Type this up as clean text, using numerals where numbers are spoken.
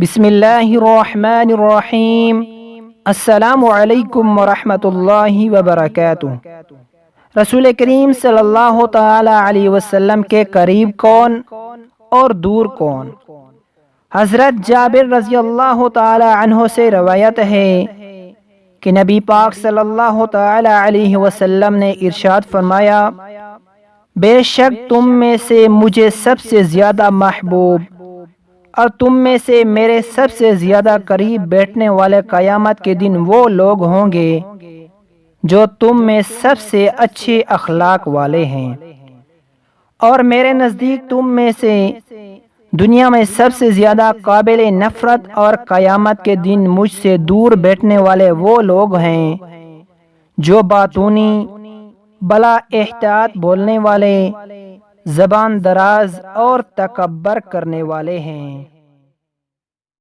بسم اللہ الرحمن الرحیم۔ السلام علیکم ورحمۃ اللہ وبرکاتہ۔ رسول کریم صلی اللہ تعالی علیہ وسلم کے قریب کون اور دور کون؟ حضرت جابر رضی اللہ تعالی عنہ سے روایت ہے کہ نبی پاک صلی اللہ تعالی علیہ وسلم نے ارشاد فرمایا، بے شک تم میں سے مجھے سب سے زیادہ محبوب اور تم میں سے میرے سب سے زیادہ قریب بیٹھنے والے قیامت کے دن وہ لوگ ہوں گے جو تم میں سب سے اچھے اخلاق والے ہیں، اور میرے نزدیک تم میں سے دنیا میں سب سے زیادہ قابل نفرت اور قیامت کے دن مجھ سے دور بیٹھنے والے وہ لوگ ہیں جو باطونی بلا احتیاط بولنے والے، زبان دراز اور تکبر کرنے والے ہیں۔